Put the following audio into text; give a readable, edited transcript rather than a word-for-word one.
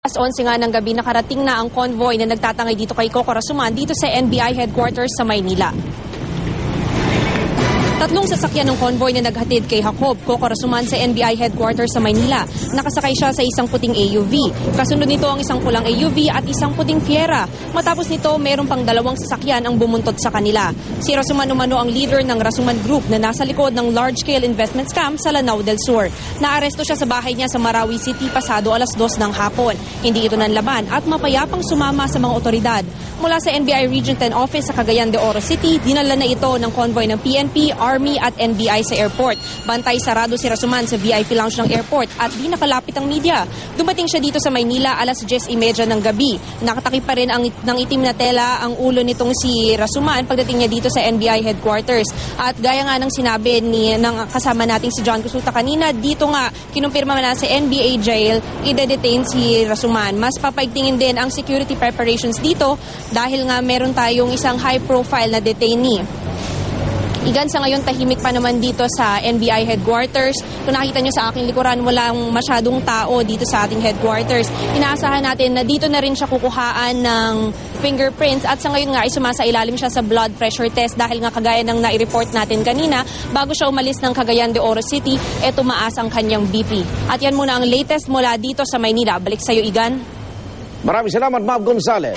11 nga ng gabi nakarating na ang convoy na nagtatangay dito kay Coco Rasuman dito sa NBI headquarters sa Maynila. Tatlong sasakyan ng convoy na naghatid kay Jacob Coco Rasuman sa NBI headquarters sa Maynila. Nakasakay siya sa isang puting AUV. Kasunod nito ang isang pulang AUV at isang puting Fiera. Matapos nito, meron pang dalawang sasakyan ang bumuntot sa kanila. Si Rasuman umano ang leader ng Rasuman Group na nasa likod ng large-scale investment scam sa Lanao del Sur. Naaresto siya sa bahay niya sa Marawi City pasado 2:00 ng hapon. Hindi ito nanlaban at mapayapang sumama sa mga otoridad. Mula sa NBI Region 10 Office sa Cagayan de Oro City, dinala na ito ng convoy ng PNP, Army at NBI sa airport. Bantay sarado si Rasuman sa VIP lounge ng airport at di nakalapit ang media. Dumating siya dito sa Maynila 10:30 ng gabi. Nakatakip pa rin ng itim na tela ang ulo nitong si Rasuman pagdating niya dito sa NBI headquarters. At gaya nga ng sinabi ng kasama nating si John Kusulta kanina, dito nga kinumpirma na sa NBA jail ide-detain si Rasuman. Mas papaigtingin din ang security preparations dito dahil nga meron tayong isang high-profile na detainee. Igan sa ngayon tahimik pa naman dito sa NBI headquarters. Kung nakita nyo sa aking likuran, walang masyadong tao dito sa ating headquarters. Inaasahan natin na dito na rin siya kukuhaan ng fingerprints at sa ngayon nga ay sumasailalim siya sa blood pressure test dahil nga kagaya ng nai-report natin kanina, bago siya umalis ng Cagayan de Oro City, tumaas ang kanyang BP. At yan muna ang latest mula dito sa Maynila. Balik sa'yo, Igan. Maraming salamat, Ma'am Gonzales.